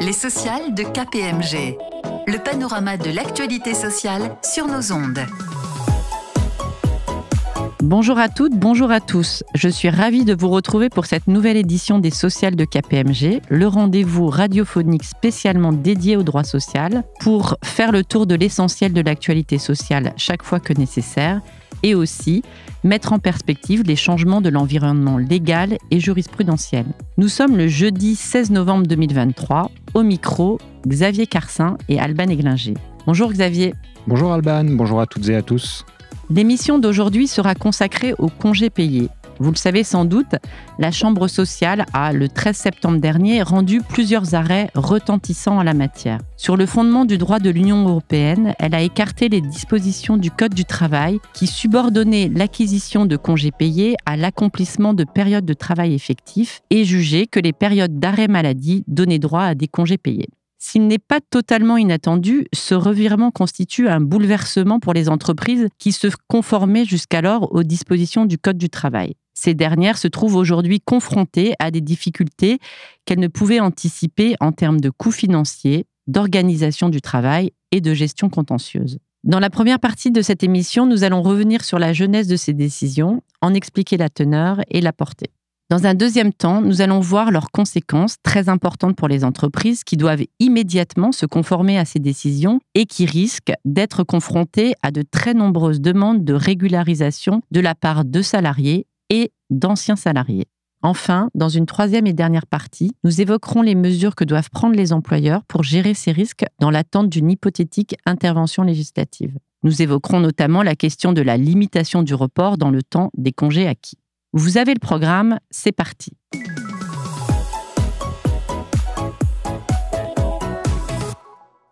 Les sociales de KPMG. Le panorama de l'actualité sociale sur nos ondes. Bonjour à toutes, bonjour à tous. Je suis ravie de vous retrouver pour cette nouvelle édition des sociales de KPMG, le rendez-vous radiophonique spécialement dédié au droit social pour faire le tour de l'essentiel de l'actualité sociale chaque fois que nécessaire et aussi mettre en perspective les changements de l'environnement légal et jurisprudentiel. Nous sommes le jeudi 16 novembre 2023, au micro, Xavier Carcin et Alban Eglinger. Bonjour Xavier. Bonjour Alban, bonjour à toutes et à tous. L'émission d'aujourd'hui sera consacrée aux congés payés. Vous le savez sans doute, la Chambre sociale a, le 13 septembre dernier, rendu plusieurs arrêts retentissants en la matière. Sur le fondement du droit de l'Union européenne, elle a écarté les dispositions du Code du travail qui subordonnaient l'acquisition de congés payés à l'accomplissement de périodes de travail effectifs et jugé que les périodes d'arrêt maladie donnaient droit à des congés payés. S'il n'est pas totalement inattendu, ce revirement constitue un bouleversement pour les entreprises qui se conformaient jusqu'alors aux dispositions du Code du travail. Ces dernières se trouvent aujourd'hui confrontées à des difficultés qu'elles ne pouvaient anticiper en termes de coûts financiers, d'organisation du travail et de gestion contentieuse. Dans la première partie de cette émission, nous allons revenir sur la genèse de ces décisions, en expliquer la teneur et la portée. Dans un deuxième temps, nous allons voir leurs conséquences très importantes pour les entreprises qui doivent immédiatement se conformer à ces décisions et qui risquent d'être confrontées à de très nombreuses demandes de régularisation de la part de salariés et d'anciens salariés. Enfin, dans une troisième et dernière partie, nous évoquerons les mesures que doivent prendre les employeurs pour gérer ces risques dans l'attente d'une hypothétique intervention législative. Nous évoquerons notamment la question de la limitation du report dans le temps des congés acquis. Vous avez le programme, c'est parti.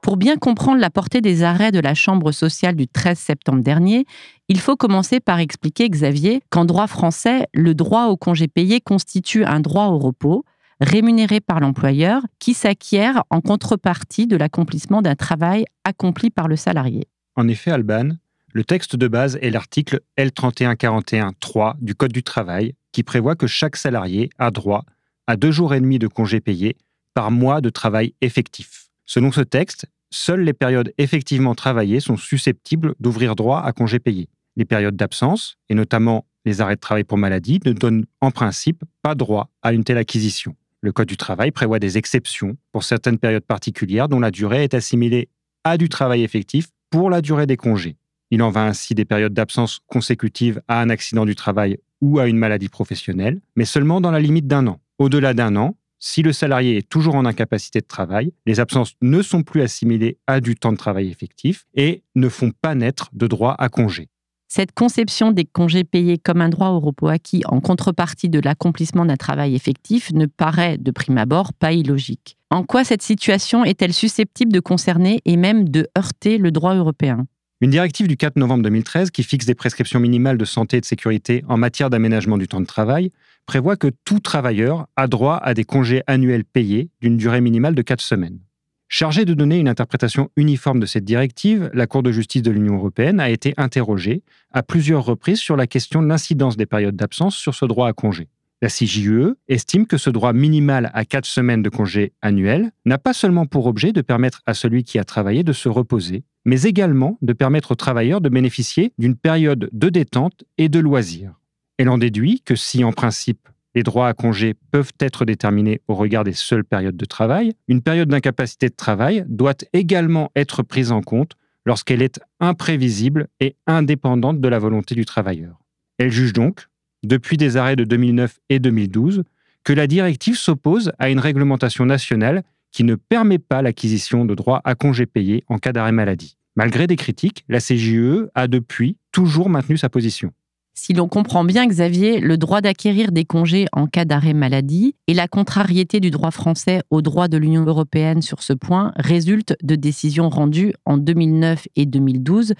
Pour bien comprendre la portée des arrêts de la Chambre sociale du 13 septembre dernier, il faut commencer par expliquer, Xavier, qu'en droit français, le droit au congé payé constitue un droit au repos, rémunéré par l'employeur, qui s'acquiert en contrepartie de l'accomplissement d'un travail accompli par le salarié. En effet, Alban, le texte de base est l'article L3141-3 du Code du travail qui prévoit que chaque salarié a droit à 2 jours et demi de congés payés par mois de travail effectif. Selon ce texte, seules les périodes effectivement travaillées sont susceptibles d'ouvrir droit à congés payés. Les périodes d'absence, et notamment les arrêts de travail pour maladie, ne donnent en principe pas droit à une telle acquisition. Le Code du travail prévoit des exceptions pour certaines périodes particulières dont la durée est assimilée à du travail effectif pour la durée des congés. Il en va ainsi des périodes d'absence consécutives à un accident du travail ou à une maladie professionnelle, mais seulement dans la limite d'1 an. Au-delà d'1 an, si le salarié est toujours en incapacité de travail, les absences ne sont plus assimilées à du temps de travail effectif et ne font pas naître de droit à congé. Cette conception des congés payés comme un droit au repos acquis en contrepartie de l'accomplissement d'un travail effectif ne paraît, de prime abord, pas illogique. En quoi cette situation est-elle susceptible de concerner et même de heurter le droit européen ? Une directive du 4 novembre 2013 qui fixe des prescriptions minimales de santé et de sécurité en matière d'aménagement du temps de travail prévoit que tout travailleur a droit à des congés annuels payés d'une durée minimale de 4 semaines. Chargée de donner une interprétation uniforme de cette directive, la Cour de justice de l'Union européenne a été interrogée à plusieurs reprises sur la question de l'incidence des périodes d'absence sur ce droit à congé. La CJUE estime que ce droit minimal à 4 semaines de congés annuels n'a pas seulement pour objet de permettre à celui qui a travaillé de se reposer, mais également de permettre aux travailleurs de bénéficier d'une période de détente et de loisirs. Elle en déduit que si, en principe, les droits à congés peuvent être déterminés au regard des seules périodes de travail, une période d'incapacité de travail doit également être prise en compte lorsqu'elle est imprévisible et indépendante de la volonté du travailleur. Elle juge donc, depuis des arrêts de 2009 et 2012, que la directive s'oppose à une réglementation nationale qui ne permet pas l'acquisition de droits à congés payés en cas d'arrêt maladie. Malgré des critiques, la CJUE a depuis toujours maintenu sa position. Si l'on comprend bien, Xavier, le droit d'acquérir des congés en cas d'arrêt maladie et la contrariété du droit français au droit de l'Union européenne sur ce point résultent de décisions rendues en 2009 et 2012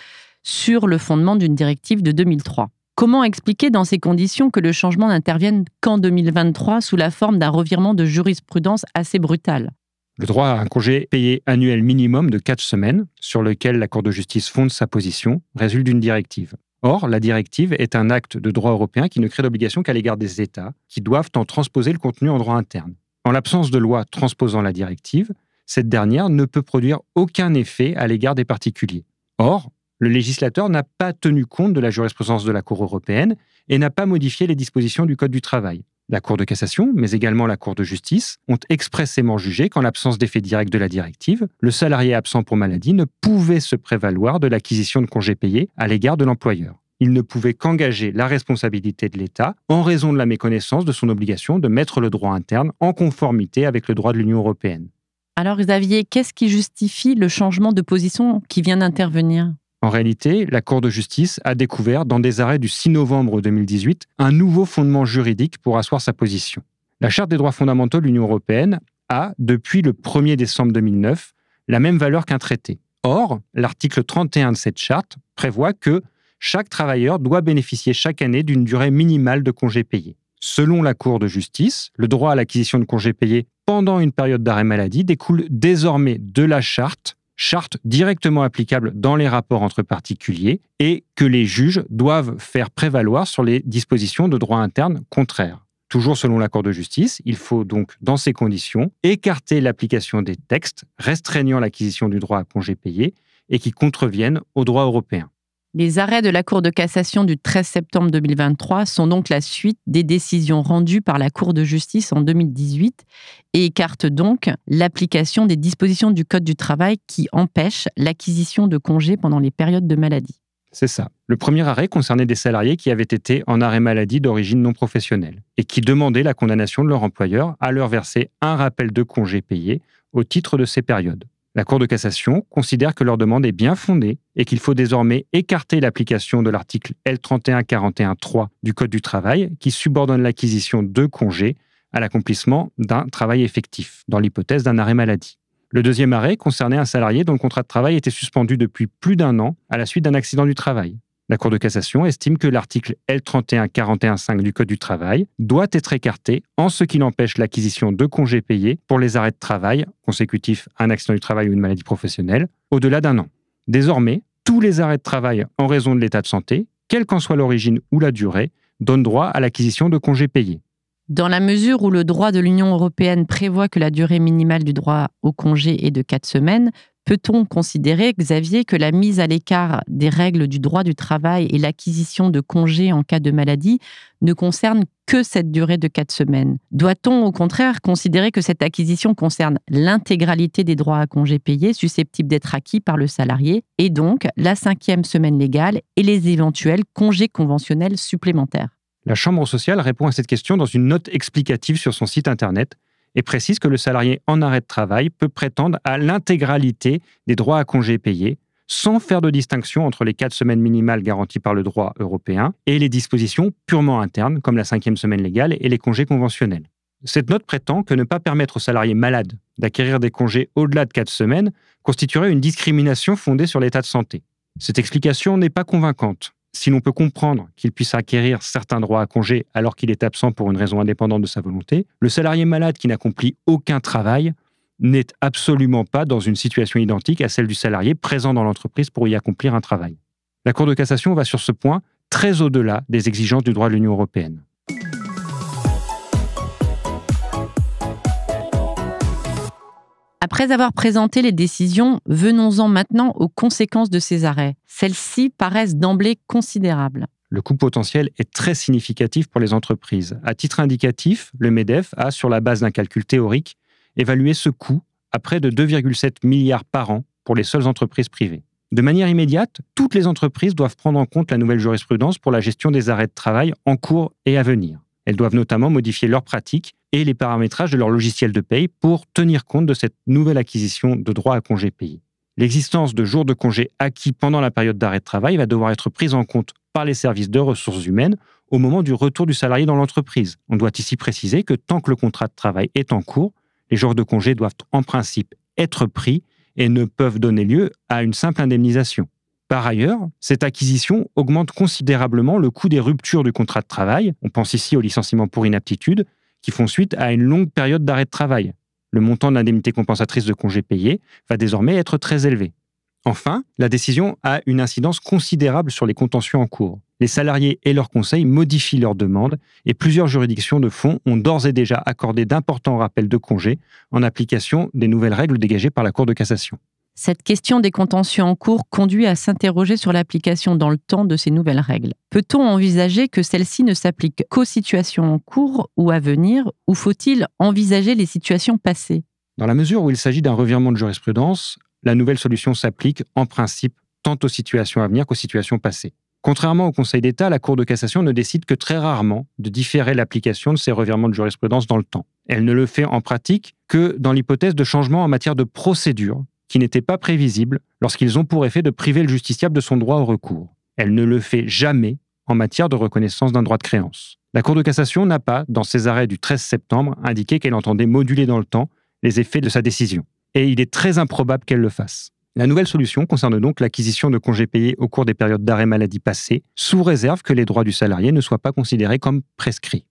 sur le fondement d'une directive de 2003. Comment expliquer dans ces conditions que le changement n'intervienne qu'en 2023 sous la forme d'un revirement de jurisprudence assez brutal ? Le droit à un congé payé annuel minimum de 4 semaines, sur lequel la Cour de justice fonde sa position, résulte d'une directive. Or, la directive est un acte de droit européen qui ne crée d'obligation qu'à l'égard des États, qui doivent en transposer le contenu en droit interne. En l'absence de loi transposant la directive, cette dernière ne peut produire aucun effet à l'égard des particuliers. Or, le législateur n'a pas tenu compte de la jurisprudence de la Cour européenne et n'a pas modifié les dispositions du Code du travail. La Cour de cassation, mais également la Cour de justice, ont expressément jugé qu'en l'absence d'effet direct de la directive, le salarié absent pour maladie ne pouvait se prévaloir de l'acquisition de congés payés à l'égard de l'employeur. Il ne pouvait qu'engager la responsabilité de l'État en raison de la méconnaissance de son obligation de mettre le droit interne en conformité avec le droit de l'Union européenne. Alors Xavier, qu'est-ce qui justifie le changement de position qui vient d'intervenir ? En réalité, la Cour de justice a découvert, dans des arrêts du 6 novembre 2018, un nouveau fondement juridique pour asseoir sa position. La Charte des droits fondamentaux de l'Union européenne a, depuis le 1er décembre 2009, la même valeur qu'un traité. Or, l'article 31 de cette charte prévoit que chaque travailleur doit bénéficier chaque année d'une durée minimale de congés payés. Selon la Cour de justice, le droit à l'acquisition de congés payés pendant une période d'arrêt maladie découle désormais de la charte directement applicable dans les rapports entre particuliers et que les juges doivent faire prévaloir sur les dispositions de droit interne contraires. Toujours selon la Cour de justice, il faut donc, dans ces conditions, écarter l'application des textes restreignant l'acquisition du droit à congés payés et qui contreviennent au droit européen. Les arrêts de la Cour de cassation du 13 septembre 2023 sont donc la suite des décisions rendues par la Cour de justice en 2018 et écartent donc l'application des dispositions du Code du travail qui empêchent l'acquisition de congés pendant les périodes de maladie. C'est ça. Le premier arrêt concernait des salariés qui avaient été en arrêt maladie d'origine non professionnelle et qui demandaient la condamnation de leur employeur à leur verser un rappel de congés payés au titre de ces périodes. La Cour de cassation considère que leur demande est bien fondée et qu'il faut désormais écarter l'application de l'article L3141-3 du Code du travail qui subordonne l'acquisition de congés à l'accomplissement d'un travail effectif, dans l'hypothèse d'un arrêt maladie. Le deuxième arrêt concernait un salarié dont le contrat de travail était suspendu depuis plus d'1 an à la suite d'un accident du travail. La Cour de cassation estime que l'article L3141-5 du Code du travail doit être écarté en ce qu'il empêche l'acquisition de congés payés pour les arrêts de travail consécutifs à un accident du travail ou une maladie professionnelle au-delà d'1 an. Désormais, tous les arrêts de travail en raison de l'état de santé, quelle qu'en soit l'origine ou la durée, donnent droit à l'acquisition de congés payés. Dans la mesure où le droit de l'Union européenne prévoit que la durée minimale du droit au congé est de 4 semaines, peut-on considérer, Xavier, que la mise à l'écart des règles du droit du travail et l'acquisition de congés en cas de maladie ne concerne que cette durée de 4 semaines ? Doit-on au contraire considérer que cette acquisition concerne l'intégralité des droits à congés payés susceptibles d'être acquis par le salarié et donc la 5e semaine légale et les éventuels congés conventionnels supplémentaires ? La Chambre sociale répond à cette question dans une note explicative sur son site internet et précise que le salarié en arrêt de travail peut prétendre à l'intégralité des droits à congés payés sans faire de distinction entre les 4 semaines minimales garanties par le droit européen et les dispositions purement internes comme la 5e semaine légale et les congés conventionnels. Cette note prétend que ne pas permettre aux salariés malades d'acquérir des congés au-delà de 4 semaines constituerait une discrimination fondée sur l'état de santé. Cette explication n'est pas convaincante. Si l'on peut comprendre qu'il puisse acquérir certains droits à congé alors qu'il est absent pour une raison indépendante de sa volonté, le salarié malade qui n'accomplit aucun travail n'est absolument pas dans une situation identique à celle du salarié présent dans l'entreprise pour y accomplir un travail. La Cour de cassation va sur ce point très au-delà des exigences du droit de l'Union européenne. Après avoir présenté les décisions, venons-en maintenant aux conséquences de ces arrêts. Celles-ci paraissent d'emblée considérables. Le coût potentiel est très significatif pour les entreprises. À titre indicatif, le MEDEF a, sur la base d'un calcul théorique, évalué ce coût à près de 2,7 milliards par an pour les seules entreprises privées. De manière immédiate, toutes les entreprises doivent prendre en compte la nouvelle jurisprudence pour la gestion des arrêts de travail en cours et à venir. Elles doivent notamment modifier leurs pratiques et les paramétrages de leur logiciel de paye pour tenir compte de cette nouvelle acquisition de droits à congés payés. L'existence de jours de congés acquis pendant la période d'arrêt de travail va devoir être prise en compte par les services de ressources humaines au moment du retour du salarié dans l'entreprise. On doit ici préciser que tant que le contrat de travail est en cours, les jours de congés doivent en principe être pris et ne peuvent donner lieu à une simple indemnisation. Par ailleurs, cette acquisition augmente considérablement le coût des ruptures du contrat de travail. On pense ici aux licenciements pour inaptitude, qui font suite à une longue période d'arrêt de travail. Le montant de l'indemnité compensatrice de congés payés va désormais être très élevé. Enfin, la décision a une incidence considérable sur les contentieux en cours. Les salariés et leurs conseils modifient leurs demandes et plusieurs juridictions de fond ont d'ores et déjà accordé d'importants rappels de congés en application des nouvelles règles dégagées par la Cour de cassation. Cette question des contentieux en cours conduit à s'interroger sur l'application dans le temps de ces nouvelles règles. Peut-on envisager que celles-ci ne s'appliquent qu'aux situations en cours ou à venir, ou faut-il envisager les situations passées ? Dans la mesure où il s'agit d'un revirement de jurisprudence, la nouvelle solution s'applique en principe tant aux situations à venir qu'aux situations passées. Contrairement au Conseil d'État, la Cour de cassation ne décide que très rarement de différer l'application de ces revirements de jurisprudence dans le temps. Elle ne le fait en pratique que dans l'hypothèse de changements en matière de procédure qui n'étaient pas prévisibles lorsqu'ils ont pour effet de priver le justiciable de son droit au recours. Elle ne le fait jamais en matière de reconnaissance d'un droit de créance. La Cour de cassation n'a pas, dans ses arrêts du 13 septembre, indiqué qu'elle entendait moduler dans le temps les effets de sa décision. Et il est très improbable qu'elle le fasse. La nouvelle solution concerne donc l'acquisition de congés payés au cours des périodes d'arrêt maladie passées, sous réserve que les droits du salarié ne soient pas considérés comme prescrits.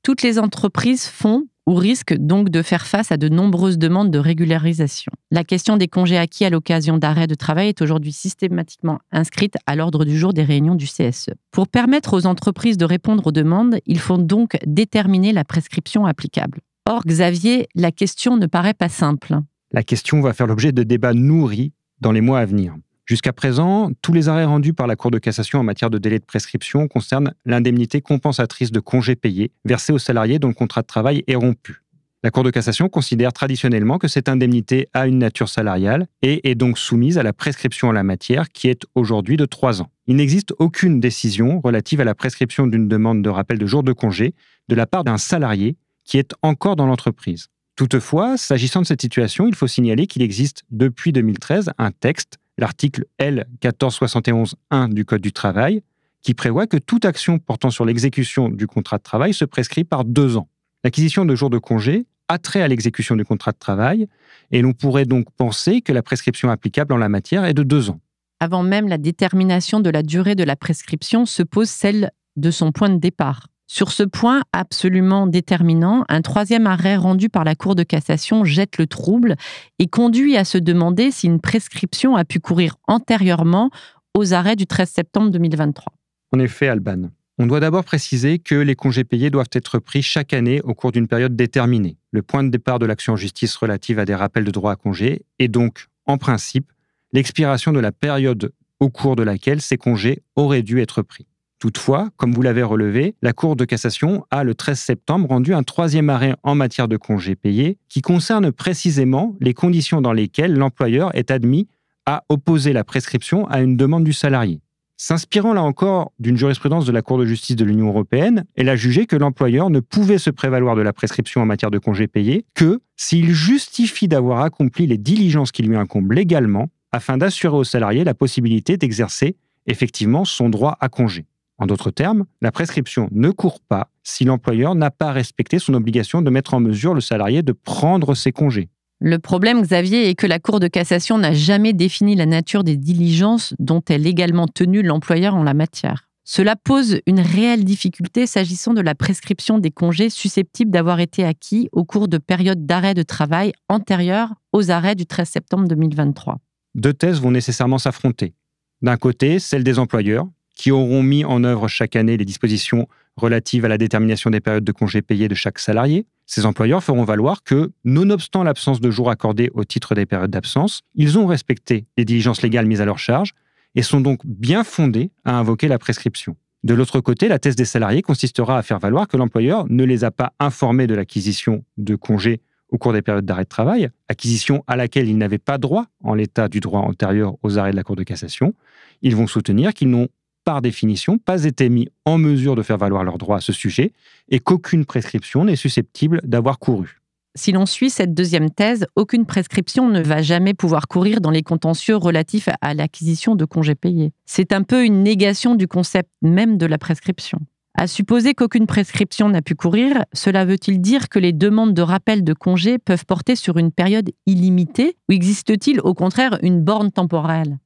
Toutes les entreprises font ou risquent donc de faire face à de nombreuses demandes de régularisation. La question des congés acquis à l'occasion d'arrêt de travail est aujourd'hui systématiquement inscrite à l'ordre du jour des réunions du CSE. Pour permettre aux entreprises de répondre aux demandes, il faut donc déterminer la prescription applicable. Or, Xavier, la question ne paraît pas simple. La question va faire l'objet de débats nourris dans les mois à venir. Jusqu'à présent, tous les arrêts rendus par la Cour de cassation en matière de délai de prescription concernent l'indemnité compensatrice de congés payés versée aux salariés dont le contrat de travail est rompu. La Cour de cassation considère traditionnellement que cette indemnité a une nature salariale et est donc soumise à la prescription en la matière qui est aujourd'hui de 3 ans. Il n'existe aucune décision relative à la prescription d'une demande de rappel de jour de congé de la part d'un salarié qui est encore dans l'entreprise. Toutefois, s'agissant de cette situation, il faut signaler qu'il existe depuis 2013 un texte, l'article L. 1471-1 du Code du travail, qui prévoit que toute action portant sur l'exécution du contrat de travail se prescrit par 2 ans. L'acquisition de jours de congé a trait à l'exécution du contrat de travail et l'on pourrait donc penser que la prescription applicable en la matière est de 2 ans. Avant même la détermination de la durée de la prescription se pose celle de son point de départ. Sur ce point absolument déterminant, un 3e arrêt rendu par la Cour de cassation jette le trouble et conduit à se demander si une prescription a pu courir antérieurement aux arrêts du 13 septembre 2023. En effet, Alban, on doit d'abord préciser que les congés payés doivent être pris chaque année au cours d'une période déterminée. Le point de départ de l'action en justice relative à des rappels de droit à congé est donc, en principe, l'expiration de la période au cours de laquelle ces congés auraient dû être pris. Toutefois, comme vous l'avez relevé, la Cour de cassation a le 13 septembre rendu un 3e arrêt en matière de congés payés qui concerne précisément les conditions dans lesquelles l'employeur est admis à opposer la prescription à une demande du salarié. S'inspirant là encore d'une jurisprudence de la Cour de justice de l'Union européenne, elle a jugé que l'employeur ne pouvait se prévaloir de la prescription en matière de congés payés que s'il justifie d'avoir accompli les diligences qui lui incombent légalement afin d'assurer au salarié la possibilité d'exercer effectivement son droit à congé. En d'autres termes, la prescription ne court pas si l'employeur n'a pas respecté son obligation de mettre en mesure le salarié de prendre ses congés. Le problème, Xavier, est que la Cour de cassation n'a jamais défini la nature des diligences dont est légalement tenu l'employeur en la matière. Cela pose une réelle difficulté s'agissant de la prescription des congés susceptibles d'avoir été acquis au cours de périodes d'arrêt de travail antérieures aux arrêts du 13 septembre 2023. 2 thèses vont nécessairement s'affronter. D'un côté, celle des employeurs, qui auront mis en œuvre chaque année les dispositions relatives à la détermination des périodes de congés payés de chaque salarié. Ces employeurs feront valoir que, nonobstant l'absence de jours accordés au titre des périodes d'absence, ils ont respecté les diligences légales mises à leur charge et sont donc bien fondés à invoquer la prescription. De l'autre côté, la thèse des salariés consistera à faire valoir que l'employeur ne les a pas informés de l'acquisition de congés au cours des périodes d'arrêt de travail, acquisition à laquelle ils n'avaient pas droit en l'état du droit antérieur aux arrêts de la Cour de cassation. Ils vont soutenir qu'ils n'ont par définition, pas été mis en mesure de faire valoir leurs droits à ce sujet et qu'aucune prescription n'est susceptible d'avoir couru. Si l'on suit cette 2e thèse, aucune prescription ne va jamais pouvoir courir dans les contentieux relatifs à l'acquisition de congés payés. C'est un peu une négation du concept même de la prescription. À supposer qu'aucune prescription n'a pu courir, cela veut-il dire que les demandes de rappel de congés peuvent porter sur une période illimitée ou existe-t-il au contraire une borne temporelle ?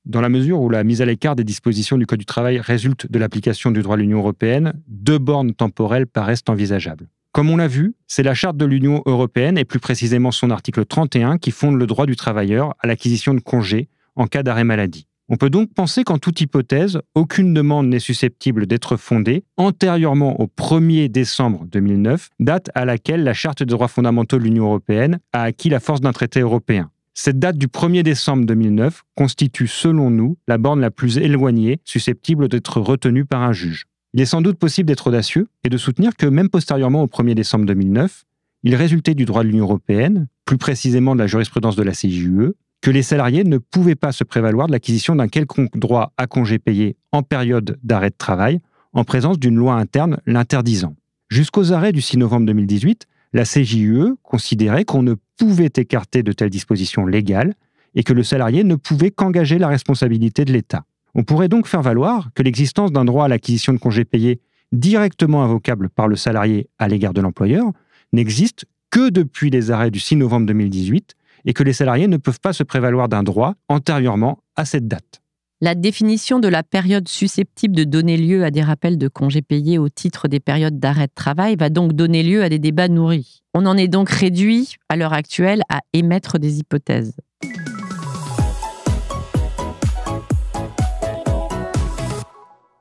Dans la mesure où la mise à l'écart des dispositions du Code du travail résulte de l'application du droit de l'Union européenne, 2 bornes temporelles paraissent envisageables. Comme on l'a vu, c'est la Charte de l'Union européenne et plus précisément son article 31 qui fonde le droit du travailleur à l'acquisition de congés en cas d'arrêt maladie. On peut donc penser qu'en toute hypothèse, aucune demande n'est susceptible d'être fondée antérieurement au 1er décembre 2009, date à laquelle la Charte des droits fondamentaux de l'Union européenne a acquis la force d'un traité européen. Cette date du 1er décembre 2009 constitue, selon nous, la borne la plus éloignée susceptible d'être retenue par un juge. Il est sans doute possible d'être audacieux et de soutenir que, même postérieurement au 1er décembre 2009, il résultait du droit de l'Union européenne, plus précisément de la jurisprudence de la CJUE, que les salariés ne pouvaient pas se prévaloir de l'acquisition d'un quelconque droit à congé payé en période d'arrêt de travail, en présence d'une loi interne l'interdisant. Jusqu'aux arrêts du 6 novembre 2018, la CJUE considérait qu'on ne pouvait écarter de telles dispositions légales et que le salarié ne pouvait qu'engager la responsabilité de l'État. On pourrait donc faire valoir que l'existence d'un droit à l'acquisition de congés payés directement invocable par le salarié à l'égard de l'employeur n'existe que depuis les arrêts du 6 novembre 2018 et que les salariés ne peuvent pas se prévaloir d'un droit antérieurement à cette date. La définition de la période susceptible de donner lieu à des rappels de congés payés au titre des périodes d'arrêt de travail va donc donner lieu à des débats nourris. On en est donc réduit, à l'heure actuelle, à émettre des hypothèses.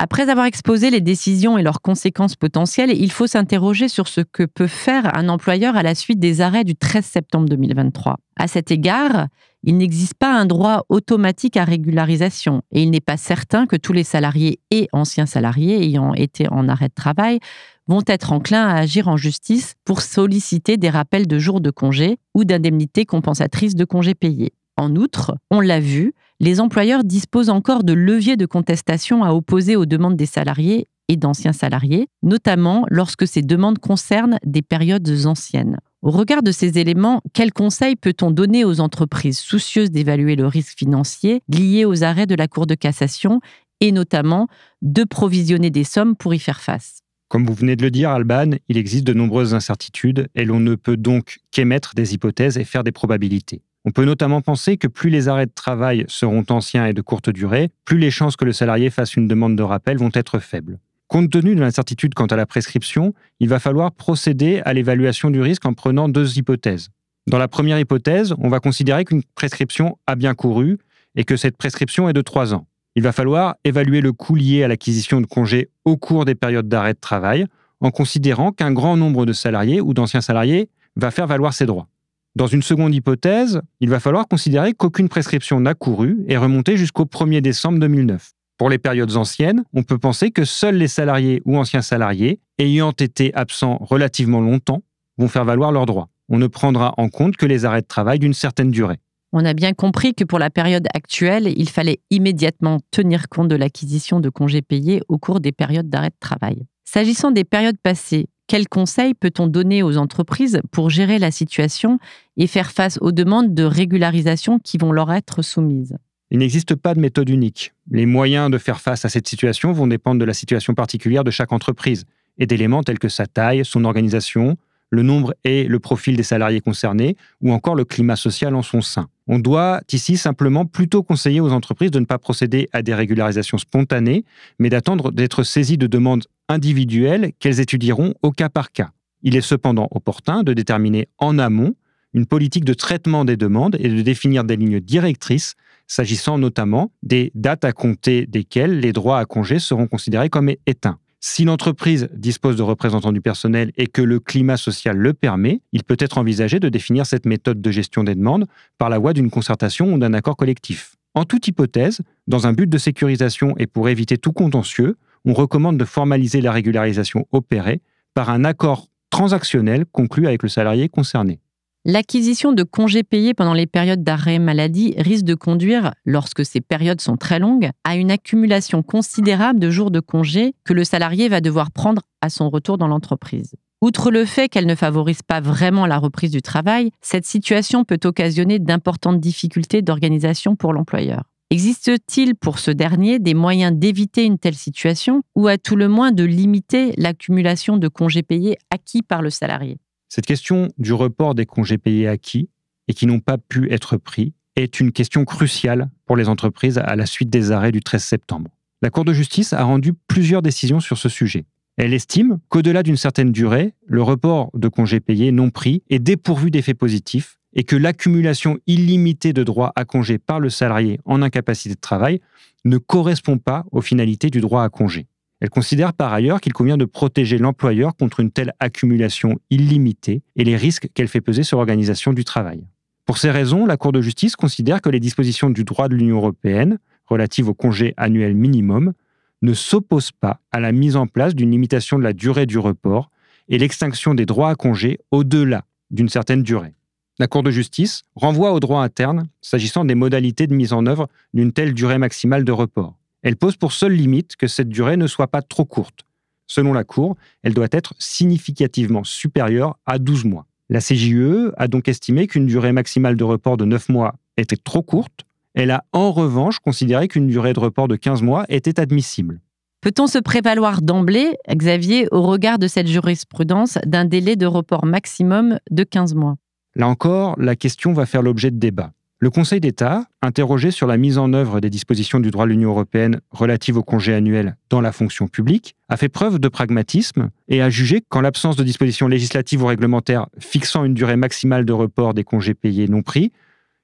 Après avoir exposé les décisions et leurs conséquences potentielles, il faut s'interroger sur ce que peut faire un employeur à la suite des arrêts du 13 septembre 2023. À cet égard, il n'existe pas un droit automatique à régularisation et il n'est pas certain que tous les salariés et anciens salariés ayant été en arrêt de travail vont être enclins à agir en justice pour solliciter des rappels de jours de congé ou d'indemnités compensatrices de congés payés. En outre, on l'a vu, les employeurs disposent encore de leviers de contestation à opposer aux demandes des salariés et d'anciens salariés, notamment lorsque ces demandes concernent des périodes anciennes. Au regard de ces éléments, quels conseils peut-on donner aux entreprises soucieuses d'évaluer le risque financier lié aux arrêts de la Cour de cassation et notamment de provisionner des sommes pour y faire face ? Comme vous venez de le dire, Alban, il existe de nombreuses incertitudes et l'on ne peut donc qu'émettre des hypothèses et faire des probabilités. On peut notamment penser que plus les arrêts de travail seront anciens et de courte durée, plus les chances que le salarié fasse une demande de rappel vont être faibles. Compte tenu de l'incertitude quant à la prescription, il va falloir procéder à l'évaluation du risque en prenant deux hypothèses. Dans la première hypothèse, on va considérer qu'une prescription a bien couru et que cette prescription est de 3 ans. Il va falloir évaluer le coût lié à l'acquisition de congés au cours des périodes d'arrêt de travail en considérant qu'un grand nombre de salariés ou d'anciens salariés va faire valoir ses droits. Dans une seconde hypothèse, il va falloir considérer qu'aucune prescription n'a couru et remonter jusqu'au 1er décembre 2009. Pour les périodes anciennes, on peut penser que seuls les salariés ou anciens salariés, ayant été absents relativement longtemps, vont faire valoir leurs droits. On ne prendra en compte que les arrêts de travail d'une certaine durée. On a bien compris que pour la période actuelle, il fallait immédiatement tenir compte de l'acquisition de congés payés au cours des périodes d'arrêt de travail. S'agissant des périodes passées, quels conseils peut-on donner aux entreprises pour gérer la situation et faire face aux demandes de régularisation qui vont leur être soumises ? Il n'existe pas de méthode unique. Les moyens de faire face à cette situation vont dépendre de la situation particulière de chaque entreprise et d'éléments tels que sa taille, son organisation, le nombre et le profil des salariés concernés ou encore le climat social en son sein. On doit ici simplement plutôt conseiller aux entreprises de ne pas procéder à des régularisations spontanées, mais d'attendre d'être saisies de demandes individuelles qu'elles étudieront au cas par cas. Il est cependant opportun de déterminer en amont une politique de traitement des demandes et de définir des lignes directrices, s'agissant notamment des dates à compter desquelles les droits à congé seront considérés comme éteints. Si l'entreprise dispose de représentants du personnel et que le climat social le permet, il peut être envisagé de définir cette méthode de gestion des demandes par la voie d'une concertation ou d'un accord collectif. En toute hypothèse, dans un but de sécurisation et pour éviter tout contentieux, on recommande de formaliser la régularisation opérée par un accord transactionnel conclu avec le salarié concerné. L'acquisition de congés payés pendant les périodes d'arrêt maladie risque de conduire, lorsque ces périodes sont très longues, à une accumulation considérable de jours de congés que le salarié va devoir prendre à son retour dans l'entreprise. Outre le fait qu'elle ne favorise pas vraiment la reprise du travail, cette situation peut occasionner d'importantes difficultés d'organisation pour l'employeur. Existe-t-il pour ce dernier des moyens d'éviter une telle situation ou à tout le moins de limiter l'accumulation de congés payés acquis par le salarié ? Cette question du report des congés payés acquis et qui n'ont pas pu être pris est une question cruciale pour les entreprises à la suite des arrêts du 13 septembre. La Cour de justice a rendu plusieurs décisions sur ce sujet. Elle estime qu'au-delà d'une certaine durée, le report de congés payés non pris est dépourvu d'effets positifs et que l'accumulation illimitée de droits à congé par le salarié en incapacité de travail ne correspond pas aux finalités du droit à congé. Elle considère par ailleurs qu'il convient de protéger l'employeur contre une telle accumulation illimitée et les risques qu'elle fait peser sur l'organisation du travail. Pour ces raisons, la Cour de justice considère que les dispositions du droit de l'Union européenne relatives au congé annuel minimum ne s'opposent pas à la mise en place d'une limitation de la durée du report et l'extinction des droits à congé au-delà d'une certaine durée. La Cour de justice renvoie au droit interne s'agissant des modalités de mise en œuvre d'une telle durée maximale de report. Elle pose pour seule limite que cette durée ne soit pas trop courte. Selon la Cour, elle doit être significativement supérieure à 12 mois. La CJUE a donc estimé qu'une durée maximale de report de 9 mois était trop courte. Elle a en revanche considéré qu'une durée de report de 15 mois était admissible. Peut-on se prévaloir d'emblée, Xavier, au regard de cette jurisprudence, d'un délai de report maximum de 15 mois ? Là encore, la question va faire l'objet de débats. Le Conseil d'État, interrogé sur la mise en œuvre des dispositions du droit de l'Union européenne relatives au congé annuel dans la fonction publique, a fait preuve de pragmatisme et a jugé qu'en l'absence de dispositions législatives ou réglementaires fixant une durée maximale de report des congés payés non pris,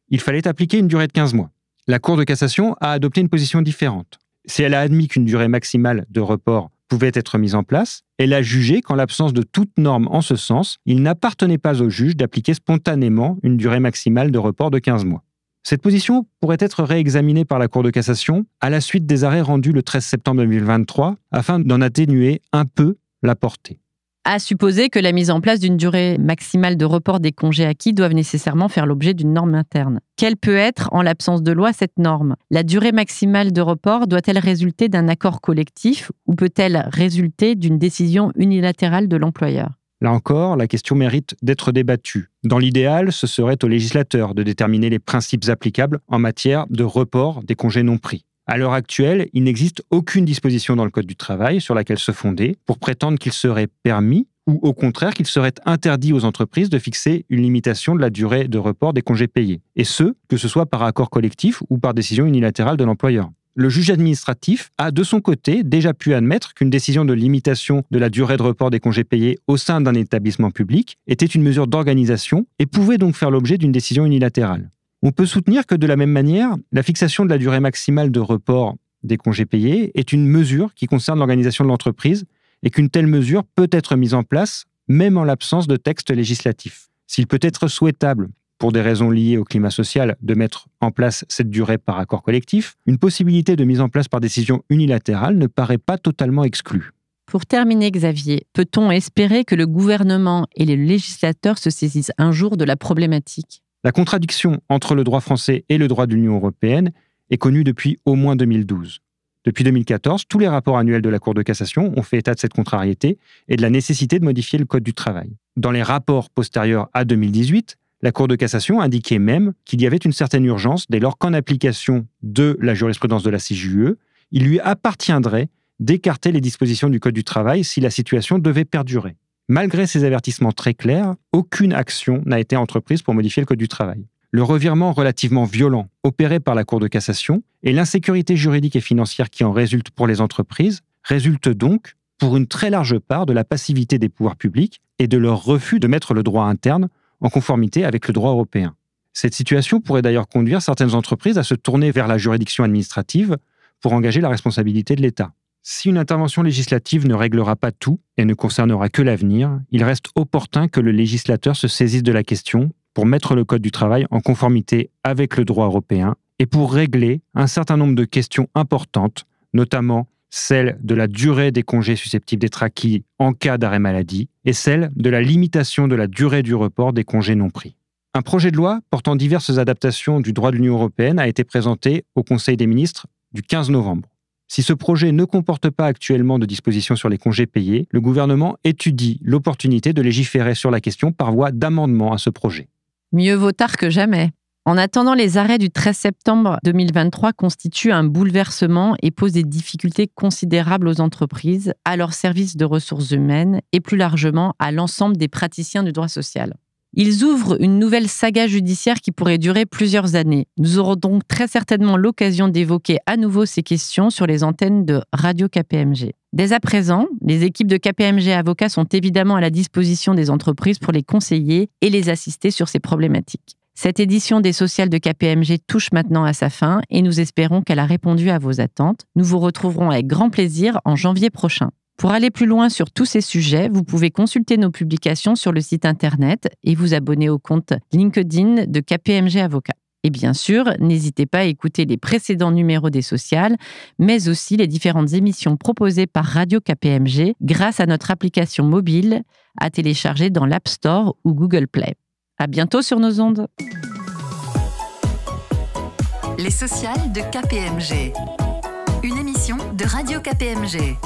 il fallait appliquer une durée de 15 mois. La Cour de cassation a adopté une position différente. Si elle a admis qu'une durée maximale de report pouvait être mise en place, elle a jugé qu'en l'absence de toute norme en ce sens, il n'appartenait pas au juge d'appliquer spontanément une durée maximale de report de 15 mois. Cette position pourrait être réexaminée par la Cour de cassation à la suite des arrêts rendus le 13 septembre 2023 afin d'en atténuer un peu la portée. À supposer que la mise en place d'une durée maximale de report des congés acquis doive nécessairement faire l'objet d'une norme interne. Quelle peut être, en l'absence de loi, cette norme ? La durée maximale de report doit-elle résulter d'un accord collectif ou peut-elle résulter d'une décision unilatérale de l'employeur ? Là encore, la question mérite d'être débattue. Dans l'idéal, ce serait au législateur de déterminer les principes applicables en matière de report des congés non pris. À l'heure actuelle, il n'existe aucune disposition dans le Code du travail sur laquelle se fonder pour prétendre qu'il serait permis ou au contraire qu'il serait interdit aux entreprises de fixer une limitation de la durée de report des congés payés. Et que ce soit par accord collectif ou par décision unilatérale de l'employeur. Le juge administratif a de son côté déjà pu admettre qu'une décision de limitation de la durée de report des congés payés au sein d'un établissement public était une mesure d'organisation et pouvait donc faire l'objet d'une décision unilatérale. On peut soutenir que de la même manière, la fixation de la durée maximale de report des congés payés est une mesure qui concerne l'organisation de l'entreprise et qu'une telle mesure peut être mise en place même en l'absence de texte législatif. S'il peut être souhaitable, pour des raisons liées au climat social, de mettre en place cette durée par accord collectif, une possibilité de mise en place par décision unilatérale ne paraît pas totalement exclue. Pour terminer, Xavier, peut-on espérer que le gouvernement et les législateurs se saisissent un jour de la problématique ? La contradiction entre le droit français et le droit de l'Union européenne est connue depuis au moins 2012. Depuis 2014, tous les rapports annuels de la Cour de cassation ont fait état de cette contrariété et de la nécessité de modifier le Code du travail. Dans les rapports postérieurs à 2018, la Cour de cassation indiquait même qu'il y avait une certaine urgence dès lors qu'en application de la jurisprudence de la CJUE, il lui appartiendrait d'écarter les dispositions du Code du travail si la situation devait perdurer. Malgré ces avertissements très clairs, aucune action n'a été entreprise pour modifier le Code du travail. Le revirement relativement violent opéré par la Cour de cassation et l'insécurité juridique et financière qui en résulte pour les entreprises résultent donc, pour une très large part, de la passivité des pouvoirs publics et de leur refus de mettre le droit interne en conformité avec le droit européen. Cette situation pourrait d'ailleurs conduire certaines entreprises à se tourner vers la juridiction administrative pour engager la responsabilité de l'État. Si une intervention législative ne réglera pas tout et ne concernera que l'avenir, il reste opportun que le législateur se saisisse de la question pour mettre le Code du travail en conformité avec le droit européen et pour régler un certain nombre de questions importantes, notamment celle de la durée des congés susceptibles d'être acquis en cas d'arrêt maladie et celle de la limitation de la durée du report des congés non pris. Un projet de loi portant diverses adaptations du droit de l'Union européenne a été présenté au Conseil des ministres du 15 novembre. Si ce projet ne comporte pas actuellement de dispositions sur les congés payés, le gouvernement étudie l'opportunité de légiférer sur la question par voie d'amendement à ce projet. Mieux vaut tard que jamais. En attendant, les arrêts du 13 septembre 2023 constituent un bouleversement et posent des difficultés considérables aux entreprises, à leurs services de ressources humaines et plus largement à l'ensemble des praticiens du droit social. Ils ouvrent une nouvelle saga judiciaire qui pourrait durer plusieurs années. Nous aurons donc très certainement l'occasion d'évoquer à nouveau ces questions sur les antennes de Radio KPMG. Dès à présent, les équipes de KPMG Avocats sont évidemment à la disposition des entreprises pour les conseiller et les assister sur ces problématiques. Cette édition des sociales de KPMG touche maintenant à sa fin et nous espérons qu'elle a répondu à vos attentes. Nous vous retrouverons avec grand plaisir en janvier prochain. Pour aller plus loin sur tous ces sujets, vous pouvez consulter nos publications sur le site internet et vous abonner au compte LinkedIn de KPMG Avocats. Et bien sûr, n'hésitez pas à écouter les précédents numéros des sociales, mais aussi les différentes émissions proposées par Radio KPMG grâce à notre application mobile à télécharger dans l'App Store ou Google Play. À bientôt sur nos ondes. Les sociales de KPMG. Une émission de Radio KPMG.